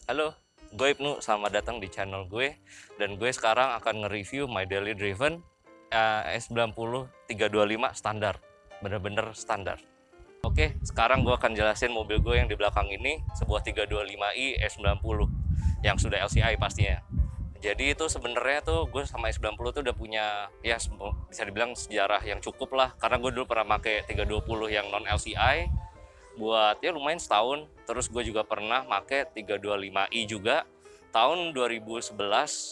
Halo, gue Ibnu, selamat datang di channel gue. Dan gue sekarang akan nge-review My Daily Driven S90 325 standar. Bener-bener standar. Oke, sekarang gue akan jelasin mobil gue yang di belakang ini, sebuah 325i S90 yang sudah LCI pastinya. Jadi itu sebenarnya tuh gue sama S90 tuh udah punya, ya bisa dibilang sejarah yang cukup lah, karena gue dulu pernah pakai 320 yang non LCI buat ya lumayan setahun. Terus gue juga pernah make 325i juga tahun 2011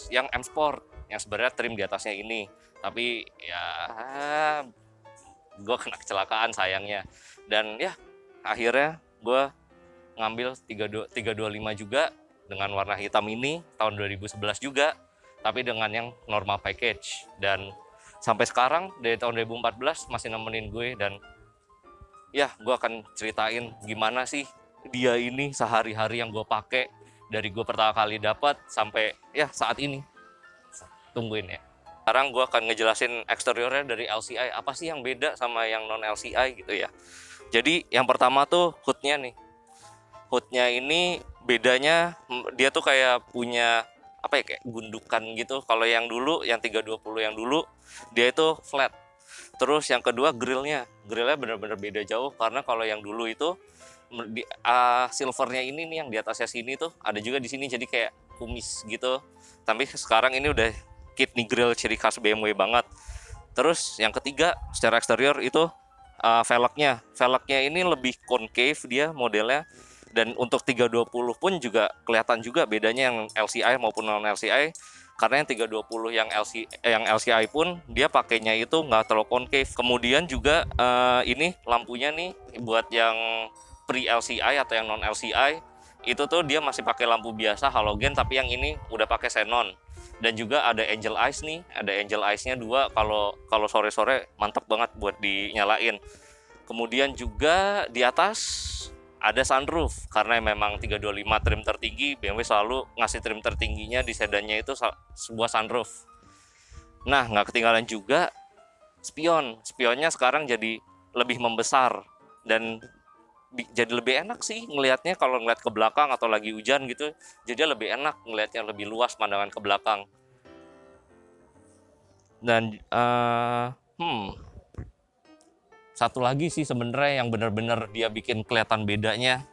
yang M Sport, yang sebenarnya trim di atasnya ini, tapi ya gue kena kecelakaan sayangnya. Dan ya akhirnya gue ngambil 325 juga dengan warna hitam ini tahun 2011 juga, tapi dengan yang normal package. Dan sampai sekarang dari tahun 2014 masih nemenin gue. Dan ya gue akan ceritain gimana sih dia ini sehari-hari yang gue pakai dari gue pertama kali dapat sampai ya saat ini. Tungguin ya. Sekarang gue akan ngejelasin eksteriornya dari LCI, apa sih yang beda sama yang non LCI gitu ya. Jadi yang pertama tuh hoodnya nih. Hoodnya ini bedanya dia tuh kayak punya apa ya, kayak gundukan gitu. Kalau yang dulu yang 320 yang dulu dia itu flat. Terus yang kedua grillnya bener-bener beda jauh, karena kalau yang dulu itu silvernya ini nih yang di atasnya sini tuh ada juga di sini, jadi kayak kumis gitu. Tapi sekarang ini udah kidney grill ciri khas BMW banget. Terus yang ketiga secara eksterior itu velgnya ini lebih concave dia modelnya. Dan untuk 320 pun juga kelihatan juga bedanya yang LCI maupun non LCI, karena yang 320 yang LCI pun dia pakainya itu nggak terlalu concave. Kemudian juga ini lampunya nih buat yang pre LCI atau yang non LCI itu tuh dia masih pakai lampu biasa halogen, tapi yang ini udah pakai xenon. Dan juga ada angel eyes nih, ada angel eyes-nya dua, kalau sore-sore mantap banget buat dinyalain. Kemudian juga di atas ada sunroof, karena memang 325 trim tertinggi, BMW selalu ngasih trim tertingginya di sedannya itu sebuah sunroof. Nah, nggak ketinggalan juga spionnya sekarang jadi lebih membesar. Dan jadi lebih enak sih ngelihatnya kalau ngeliat ke belakang atau lagi hujan gitu, jadi lebih enak ngelihatnya, lebih luas pandangan ke belakang. Dan satu lagi sih sebenarnya yang benar-benar dia bikin kelihatan bedanya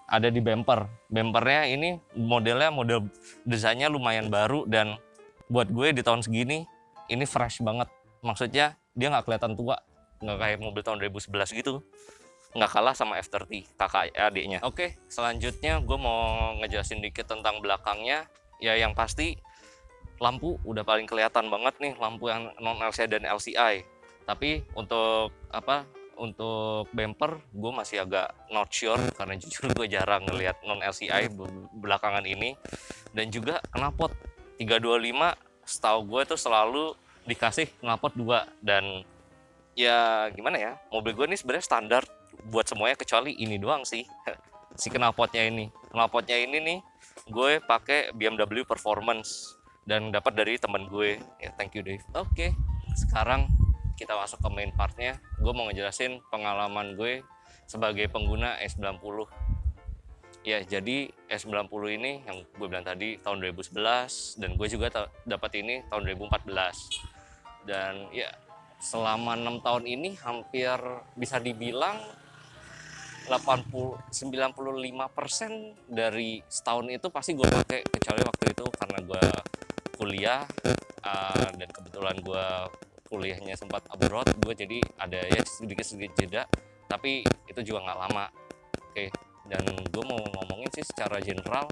ada di bumpernya. Ini model desainnya lumayan baru, dan buat gue di tahun segini ini fresh banget. Maksudnya dia nggak kelihatan tua, nggak kayak mobil tahun 2011 gitu, nggak kalah sama F30 kakak adiknya. Oke, selanjutnya gue mau ngejelasin dikit tentang belakangnya. Ya yang pasti lampu udah paling kelihatan banget nih, lampu yang non LCI dan LCI. Tapi untuk bumper gue masih agak not sure, karena jujur gue jarang ngelihat non LCI belakangan ini. Dan juga knalpot 325 setahu gue tuh selalu dikasih knalpot 2. Dan ya gimana ya, mobil gue ini sebenarnya standar buat semuanya kecuali ini doang sih. Si knalpotnya ini nih gue pakai BMW Performance dan dapat dari teman gue ya. Thank you Dave. Oke, sekarang kita masuk ke main partnya. Gue mau ngejelasin pengalaman gue sebagai pengguna S90. Ya, jadi S90 ini yang gue bilang tadi tahun 2011, dan gue juga dapat ini tahun 2014. Dan ya selama 6 tahun ini hampir bisa dibilang 95% dari setahun itu pasti gue pakai, kecuali waktu itu karena gue kuliah, dan kebetulan gue kuliahnya sempat abroad, gue jadi ada ya sedikit jeda, tapi itu juga nggak lama. Oke, dan gue mau ngomongin sih secara general,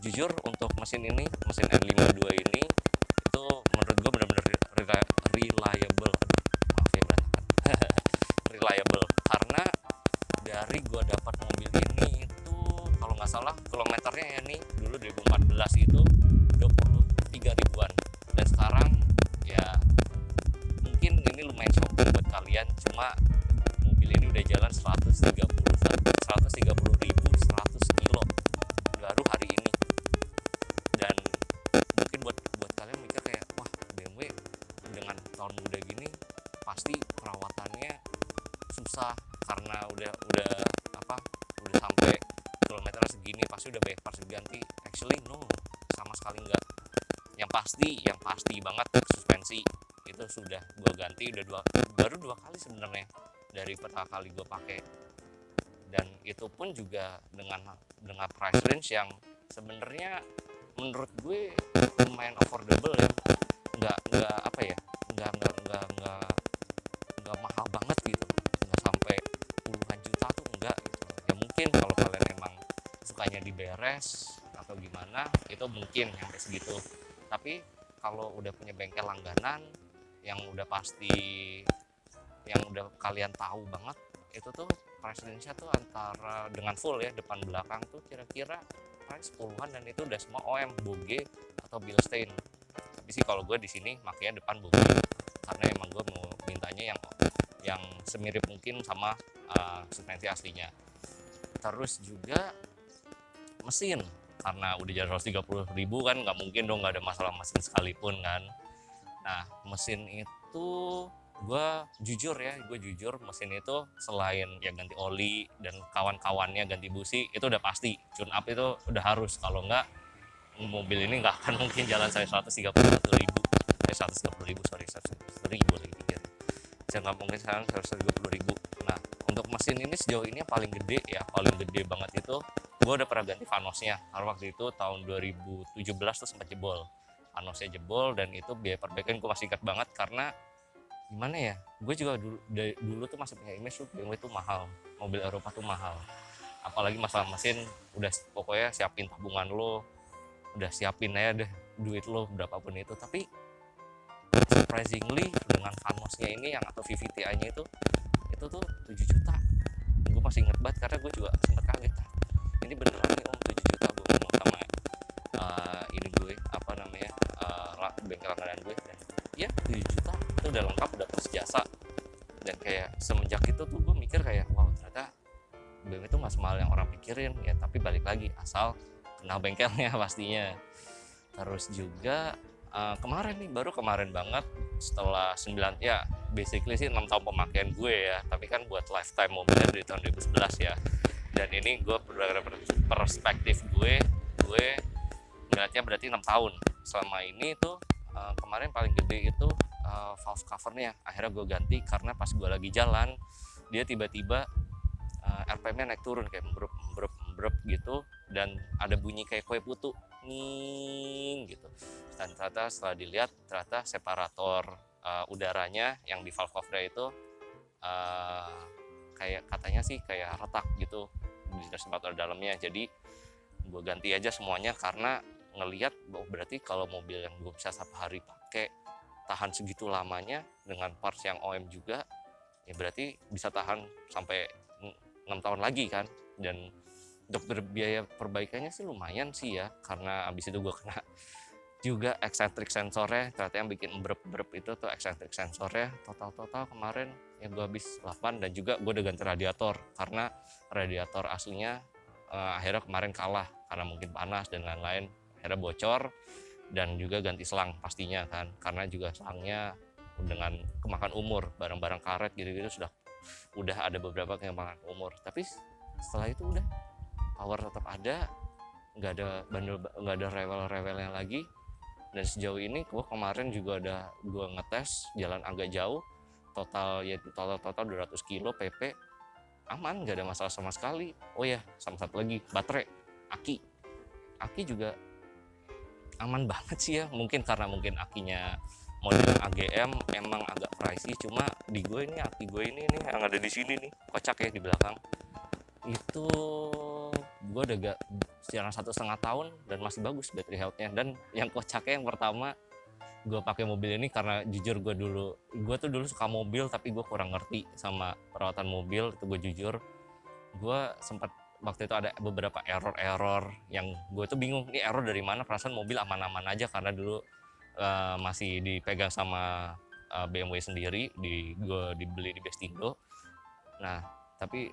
jujur untuk mesin N52 ini itu menurut gue benar-benar reliable. Maaf ya berantakan. Reliable karena dari gue dapat mobil ini itu kalau nggak salah kilometernya ya nih dulu 2014 itu 23 ribuan, dan sekarang ya mungkin ini lumayan shocking buat kalian, cuma mobil ini udah jalan 130.100 kilo baru hari ini. Dan mungkin buat kalian mikir kayak, wah BMW dengan tahun muda gini pasti perawatannya susah karena udah sampai kilometer segitu. gini pasti udah banyak parts diganti. Actually no, sama sekali enggak. Yang pasti banget suspensi itu sudah gue ganti, baru dua kali sebenarnya dari pertama kali gue pakai, dan itu pun juga dengan price range yang sebenarnya menurut gue lumayan affordable ya, nggak apa ya, nggak mahal banget gitu, nggak sampai puluhan juta tuh enggak gitu ya. Mungkin kalau kalian emang sukanya diberes atau gimana itu mungkin sampai segitu, tapi kalau udah punya bengkel langganan yang udah pasti, yang udah kalian tahu banget, itu tuh price range-nya tuh antara dengan full ya depan belakang tuh kira-kira price 10-an, dan itu udah semua OM Boge atau Bilstein. Tapi sih kalau gue di sini makanya depan Boge karena emang gue mau mintanya yang semirip mungkin sama suspensi aslinya. Terus juga mesin, karena udah jadi 130.000 kan nggak mungkin dong nggak ada masalah mesin sekalipun kan. Nah mesin itu gue jujur mesin itu selain ya ganti oli dan kawan-kawannya ganti busi itu udah pasti, tune up itu udah harus, kalau nggak mobil ini nggak akan mungkin jalan saya 130.000 sorry 100.000 lagi pikir, saya nggak mungkin sekarang 130.000. Nah untuk mesin ini sejauh ini yang paling gede banget itu gue udah pernah ganti vanosnya, karena waktu itu tahun 2017 tuh sempat jebol, vanosnya jebol, dan itu biaya perbaikan gue masih ingat banget karena gimana ya, gue juga dulu tuh masih punya image tuh BMW tuh mahal, mobil Eropa tuh mahal, apalagi masalah mesin. Udah pokoknya siapin tabungan lo, udah siapin aja deh duit lo berapapun itu, tapi surprisingly dengan vanosnya ini yang atau VVTi nya itu tuh 7 juta. Gue masih inget banget karena gue juga sempet kaget, ini beneran nih om 7 juta. Gue ngomong sama ini gue apa namanya bengkel langganan gue, dan ya 7 juta itu udah lengkap, udah plus jasa. Dan kayak semenjak itu tuh gue mikir kayak wow, ternyata BMW itu nggak semahal yang orang pikirin ya, tapi balik lagi asal kenal bengkelnya pastinya. Terus juga baru kemarin banget setelah 9 ya basically sih 6 tahun pemakaian gue ya, tapi kan buat lifetime mobilnya dari tahun 2011 ya. Dan ini gue perspektif gue ngeliatnya berarti 6 tahun. Selama ini tuh kemarin paling gede itu valve covernya akhirnya gue ganti karena pas gue lagi jalan dia tiba-tiba RPM-nya naik turun kayak membrep gitu, dan ada bunyi kayak kue putu nging gitu. Dan ternyata setelah dilihat ternyata separator udaranya yang di valve cover itu kayak katanya sih kayak retak gitu di separator dalamnya. Jadi gue ganti aja semuanya karena ngelihat berarti kalau mobil yang gue bisa setiap hari pakai tahan segitu lamanya dengan parts yang OM juga, ya berarti bisa tahan sampai 6 tahun lagi kan. Dan untuk biaya perbaikannya sih lumayan sih ya, karena abis itu gue kena juga eccentric sensornya, ternyata yang bikin berep itu tuh eccentric sensornya. Total kemarin ya gue habis 8, dan juga gue udah ganti radiator karena radiator aslinya akhirnya kemarin kalah karena mungkin panas dan lain-lain, akhirnya bocor. Dan juga ganti selang pastinya kan, karena juga selangnya dengan kemakan umur, barang-barang karet gitu-gitu udah ada beberapa kemakan umur. Tapi setelah itu udah power tetap ada, nggak ada rewel-rewelnya lagi. Dan sejauh ini gue kemarin juga ada gue ngetes jalan agak jauh, total 200 kilo PP aman, nggak ada masalah sama sekali. Oh ya, sama satu lagi baterai, aki juga aman banget sih ya. Mungkin karena akinya model AGM emang agak pricey, cuma di gue ini aki gue ini nih yang ada di sini nih kocak ya di belakang itu, gue udah gak sejarah 1,5 tahun dan masih bagus battery health-nya. Dan yang kocaknya yang pertama gue pakai mobil ini karena jujur gue tuh dulu suka mobil tapi gue kurang ngerti sama perawatan mobil, itu gue jujur. Gue sempat waktu itu ada beberapa error yang gue tuh bingung, ini error dari mana, perasaan mobil aman-aman aja karena dulu masih dipegang sama BMW sendiri, gue dibeli di Bestindo. Nah tapi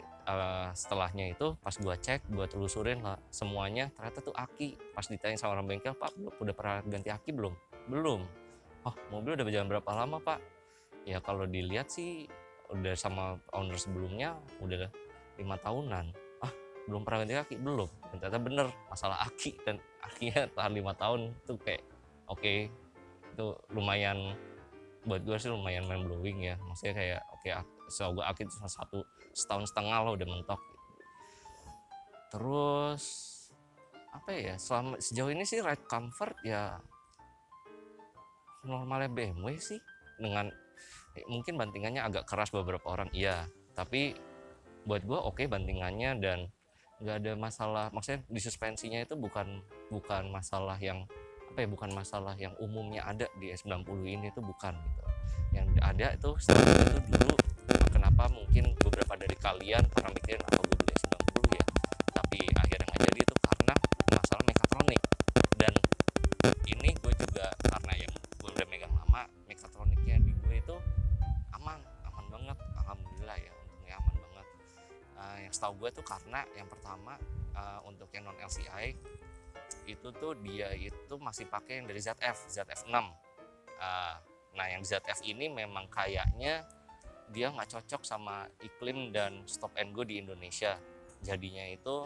setelahnya itu pas gue cek, gue telusurin lah semuanya, ternyata tuh aki. Pas ditanya sama orang bengkel, pak udah pernah ganti aki belum? Oh mobil udah berjalan berapa lama pak? Ya kalau dilihat sih udah sama owner sebelumnya udah 5 tahunan. belum pernah ganti aki, belum. Dan ternyata bener masalah aki, dan akinya tahan 5 tahun tuh kayak oke, itu lumayan buat gue sih lumayan mind blowing ya. Maksudnya kayak oke, setahu gue aki itu setahun setengah lah udah mentok. Terus apa ya, selama sejauh ini sih ride comfort ya normalnya BMW sih, dengan mungkin bantingannya agak keras beberapa orang iya, tapi buat gue oke bantingannya, dan nggak ada masalah. Maksudnya di suspensinya itu bukan masalah yang apa ya, bukan masalah yang umumnya ada di S90 ini, itu bukan gitu. Yang ada itu setelah itu dulu, kenapa mungkin beberapa dari kalian pernah mikirin apa gue beli S90 ya, tapi akhirnya nggak jadi, itu karena masalah mekatronik. Dan ini gue juga karena yang gue udah megang lama, mekatroniknya di gue itu aman banget, alhamdulillah ya, untungnya aman banget. Yang setahu gue tuh karena yang pertama, untuk yang non LCI itu tuh dia itu masih pakai yang dari ZF6. Nah yang ZF ini memang kayaknya dia nggak cocok sama iklim dan stop and go di Indonesia. Jadinya itu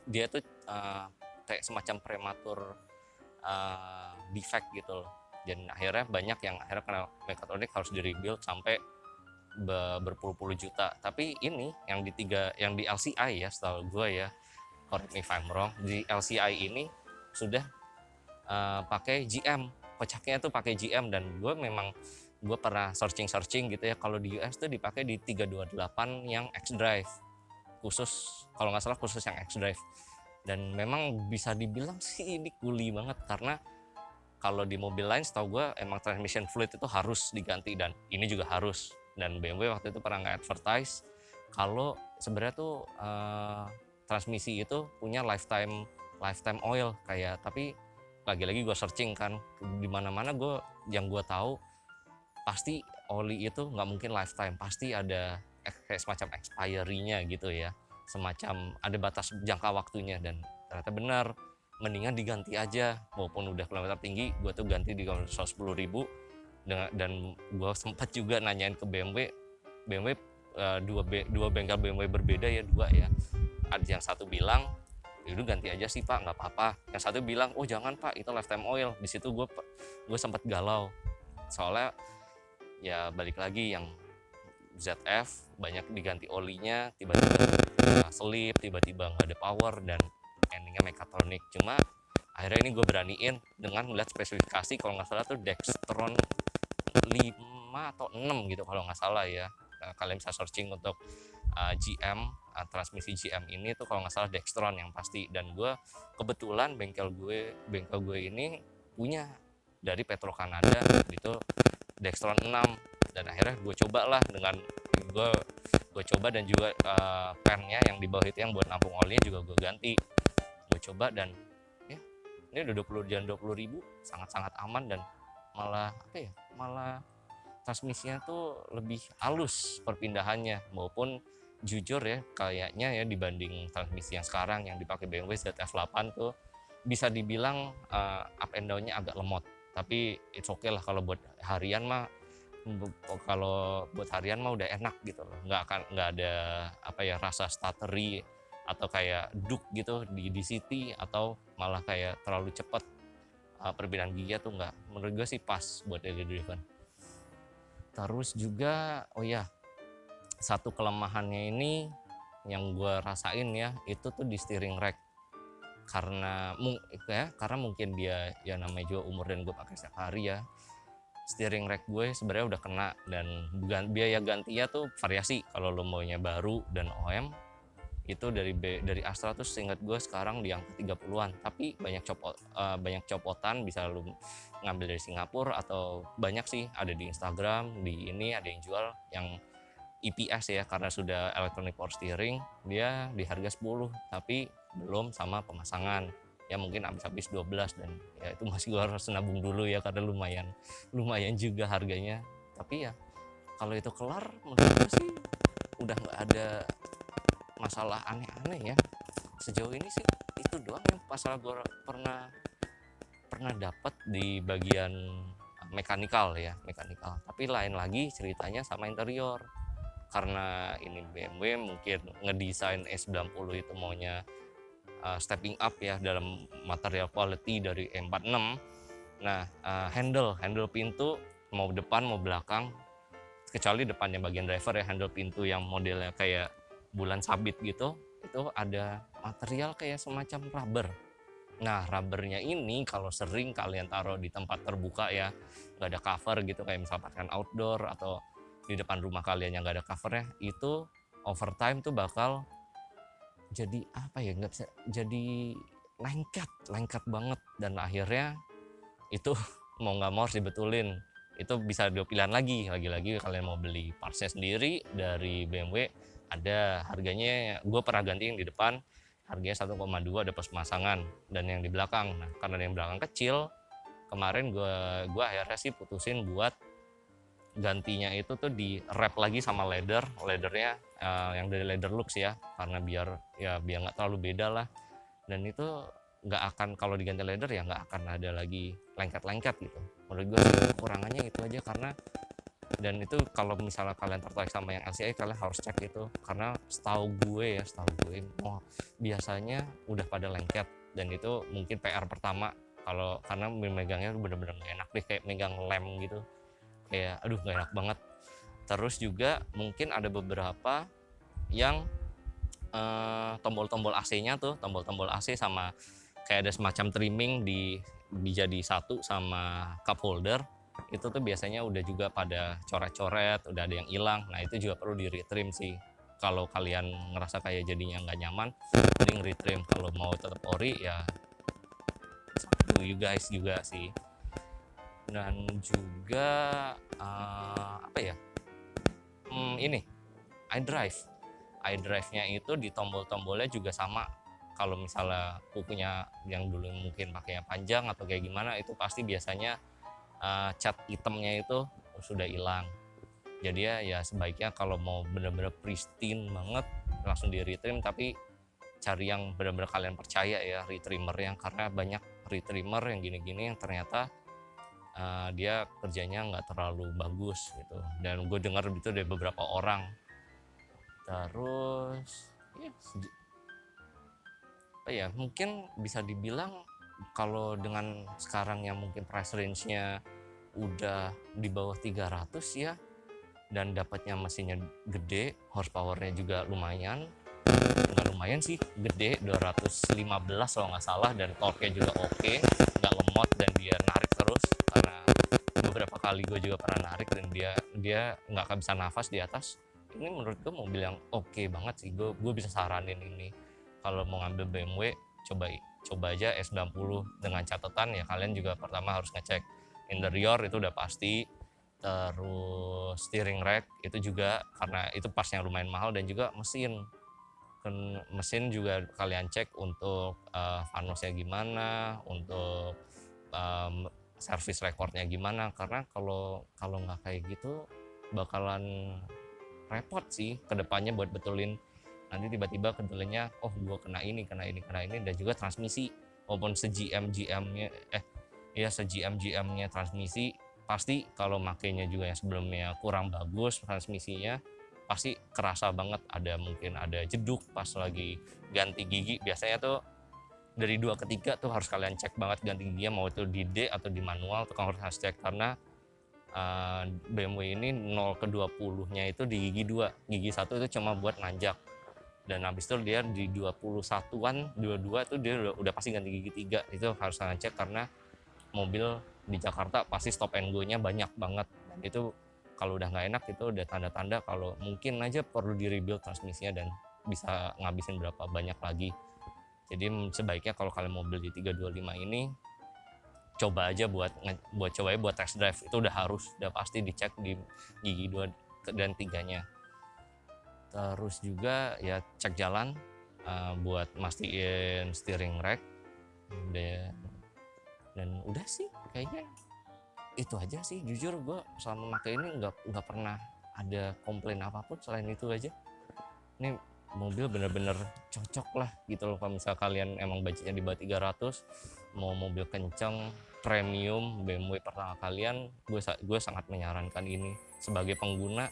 dia tuh kayak semacam prematur defect gitu loh. Dan akhirnya banyak yang akhirnya kena mekatronik harus di rebuild sampai berpuluh-puluh juta. Tapi ini yang di LCI ya, setahu gue ya, correct me if I'm wrong, di LCI ini sudah pakai GM, kocaknya tuh pakai GM. Dan gue pernah searching gitu ya, kalau di US tuh dipakai di 328 yang X-Drive khusus, kalau nggak salah khusus yang X-Drive. Dan memang bisa dibilang sih ini kuli banget, karena kalau di mobil lain setahu gue emang transmission fluid itu harus diganti, dan ini juga harus. Dan BMW waktu itu pernah nge-advertise kalau sebenarnya tuh transmisi itu punya lifetime oil kayak. Tapi lagi-lagi gue searching kan di mana-mana, yang gue tahu pasti oli itu nggak mungkin lifetime, pasti ada kayak semacam expiry-nya gitu ya, semacam ada batas jangka waktunya. Dan ternyata benar, mendingan diganti aja, walaupun udah kilometer tinggi. Gue tuh ganti di kilometer 110.000, dan gue sempat juga nanyain ke BMW dua bengkel BMW berbeda ya, dua ya. Ada yang satu bilang itu ganti aja sih pak, nggak apa-apa. Yang satu bilang oh jangan pak, itu lifetime oil. Di situ gue sempat galau, soalnya ya balik lagi yang ZF banyak diganti olinya, tiba-tiba selip, tiba-tiba nggak ada power, dan endingnya mekatronik. Cuma akhirnya ini gue beraniin dengan melihat spesifikasi, kalau nggak salah tuh Dextron 5 atau 6 gitu kalau nggak salah ya. Kalian bisa searching untuk GM, transmisi GM ini tuh kalau nggak salah Dextron yang pasti. Dan gue kebetulan bengkel gue ini punya dari Petro Kanada itu Dextron 6. Dan akhirnya gue coba lah, dengan gue coba, dan juga pennya yang di bawah itu yang buat nampung olinya juga gue ganti. Gue coba, dan ya ini udah 20.000 sangat-sangat aman. Dan malah transmisinya tuh lebih halus perpindahannya, maupun jujur ya kayaknya ya, dibanding transmisi yang sekarang yang dipakai BMW ZF8 tuh bisa dibilang up and down-nya agak lemot. Tapi it's okay lah, kalau buat harian mah udah enak gitu loh. Nggak ada rasa stuttery atau kayak duk gitu di city, atau malah kayak terlalu cepat perpindahan gigi tuh nggak. Menurut gue sih pas buat daily driven. Terus juga satu kelemahannya ini yang gue rasain ya, itu tuh di steering rack. Karena mungkin dia ya namanya juga umur, dan gue pakai setiap hari ya. Steering rack gue sebenarnya udah kena, dan biaya gantinya tuh variasi. Kalau lo maunya baru dan OM itu dari Astra tuh seingat gue sekarang di angka 30-an. Tapi banyak copotan, bisa lo ngambil dari Singapura, atau banyak sih ada di Instagram, di ini ada yang jual yang EPS ya, karena sudah electronic power steering, dia di harga 10 tapi belum sama pemasangan ya, mungkin habis 12. Dan ya itu masih gue harus nabung dulu ya, karena lumayan juga harganya. Tapi ya kalau itu kelar, menurut gue sih udah nggak ada masalah aneh-aneh ya. Sejauh ini sih itu doang yang masalah gue pernah dapat di bagian mekanikal. Tapi lain lagi ceritanya sama interior. karena ini BMW mungkin ngedesain E90 itu maunya stepping up ya dalam material quality dari E46. Nah, handle pintu mau depan mau belakang, kecuali depannya bagian driver ya, handle pintu yang modelnya kayak bulan sabit gitu, itu ada material kayak semacam rubber. Nah, rubbernya ini kalau sering kalian taruh di tempat terbuka ya, nggak ada cover gitu, kayak misalkan outdoor atau di depan rumah kalian yang nggak ada covernya, itu over time tuh bakal jadi apa ya, nggak bisa, jadi lengket banget, dan akhirnya itu mau nggak mau harus dibetulin. Itu bisa dua pilihan lagi kalian mau beli partsnya sendiri dari BMW, ada harganya, gue pernah ganti yang di depan harganya 1,2 ada plus pemasangan, dan yang di belakang, nah karena yang belakang kecil, kemarin gue akhirnya sih putusin buat gantinya itu tuh di wrap lagi sama leathernya yang dari Leatherlux ya, karena biar nggak terlalu beda lah, dan itu nggak akan, kalau diganti leather ya nggak akan ada lagi lengket gitu. Menurut gue kekurangannya itu aja, karena dan itu kalau misalnya kalian tertarik sama yang LCA, kalian harus cek itu, karena setahu gue biasanya udah pada lengket, dan itu mungkin PR pertama karena megangnya bener-bener gak enak deh, kayak megang lem gitu, kayak aduh gak enak banget. Terus juga mungkin ada beberapa yang tombol-tombol AC-nya tuh, tombol-tombol AC sama kayak ada semacam trimming dijadi satu sama cup holder, itu tuh biasanya udah juga pada coret-coret, udah ada yang hilang. Nah itu juga perlu di retrim sih, kalau kalian ngerasa kayak jadinya nggak nyaman, mending retrim. Kalau mau tetap ori ya do you guys juga sih. Dan juga apa ya, ini iDrive-nya itu di tombol-tombolnya juga sama. Kalau misalnya kukunya yang dulu mungkin pakainya panjang atau kayak gimana, itu pasti biasanya cat hitamnya itu sudah hilang. Jadi ya sebaiknya kalau mau bener-bener pristine banget langsung di retrim, tapi cari yang bener-bener kalian percaya ya retrimmer yang, karena banyak retrimmer yang gini-gini yang ternyata dia kerjanya nggak terlalu bagus gitu, dan gue dengar itu dari beberapa orang. Terus ya mungkin bisa dibilang kalau dengan sekarang yang mungkin price range-nya udah di bawah 300 ya, dan dapatnya mesinnya gede, horsepower-nya juga lumayan, nggak lumayan sih, gede, 215 kalau nggak salah, dan torque-nya juga oke, nggak lemot, dan dia narik terus, karena beberapa kali gue juga pernah narik dan dia nggak akan bisa nafas di atas. Ini menurut gue mobil yang oke banget sih, gue bisa saranin ini. Kalau mau ngambil BMW, coba aja S90, dengan catatan ya kalian juga pertama harus ngecek interior, itu udah pasti. Terus steering rack itu juga, karena itu pasnya lumayan mahal, dan juga mesin juga kalian cek untuk vanosnya gimana, untuk service recordnya gimana, karena kalau nggak kayak gitu bakalan repot sih kedepannya buat betulin. Nanti tiba-tiba kedepannya gue kena ini, dan juga transmisi, walaupun se-GM-nya transmisi, pasti kalau makainya juga yang sebelumnya kurang bagus transmisinya, pasti kerasa banget, mungkin ada jeduk pas lagi ganti gigi. Biasanya tuh dari 2 ke 3 tuh harus kalian cek banget ganti giginya, mau itu di D atau di manual tuh kalian harus cek, karena BMW ini 0 ke 20 nya itu di gigi 2, gigi 1 itu cuma buat nanjak, dan habis itu dia di 21-an 22 tuh dia udah pasti ganti gigi 3. Itu harus kalian cek, karena mobil di Jakarta pasti stop and go nya banyak banget, dan itu kalau udah nggak enak itu udah tanda-tanda kalau mungkin aja perlu di rebuild transmisinya, dan bisa ngabisin berapa banyak lagi. Jadi sebaiknya kalau kalian mobil di 325 ini coba aja buat test drive, itu udah pasti dicek di gigi 2 dan 3-nya. Terus juga ya cek jalan buat mastiin steering rack, dan udah sih kayaknya itu aja sih. Jujur gue selama pakai ini nggak pernah ada komplain apapun selain itu aja. Ini mobil bener-bener cocok lah gitu loh, kalau misal kalian emang budgetnya di bawah 300, mau mobil kenceng premium BMW pertama kalian, gue sangat menyarankan ini sebagai pengguna.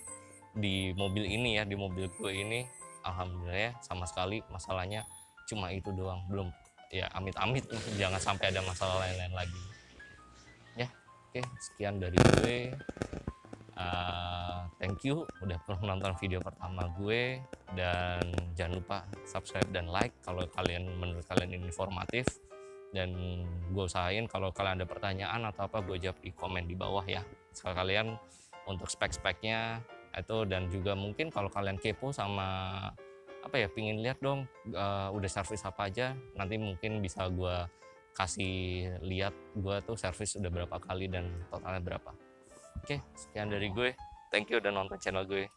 di mobil ini ya, di mobil gue ini alhamdulillah ya sama sekali masalahnya cuma itu doang, belum ya, amit-amit jangan sampai ada masalah lain-lain lagi ya. Oke, sekian dari gue. Thank you udah pernah nonton video pertama gue, dan jangan lupa subscribe dan like kalau menurut kalian ini informatif, dan gue usahain kalau kalian ada pertanyaan atau apa gue jawab di komen di bawah ya sekalian untuk spek-speknya itu. Dan juga mungkin kalau kalian kepo sama apa ya, pingin lihat dong udah servis apa aja, nanti mungkin bisa gue kasih lihat gue tuh servis udah berapa kali dan totalnya berapa. Oke, sekian dari gue. Thank you udah nonton channel gue.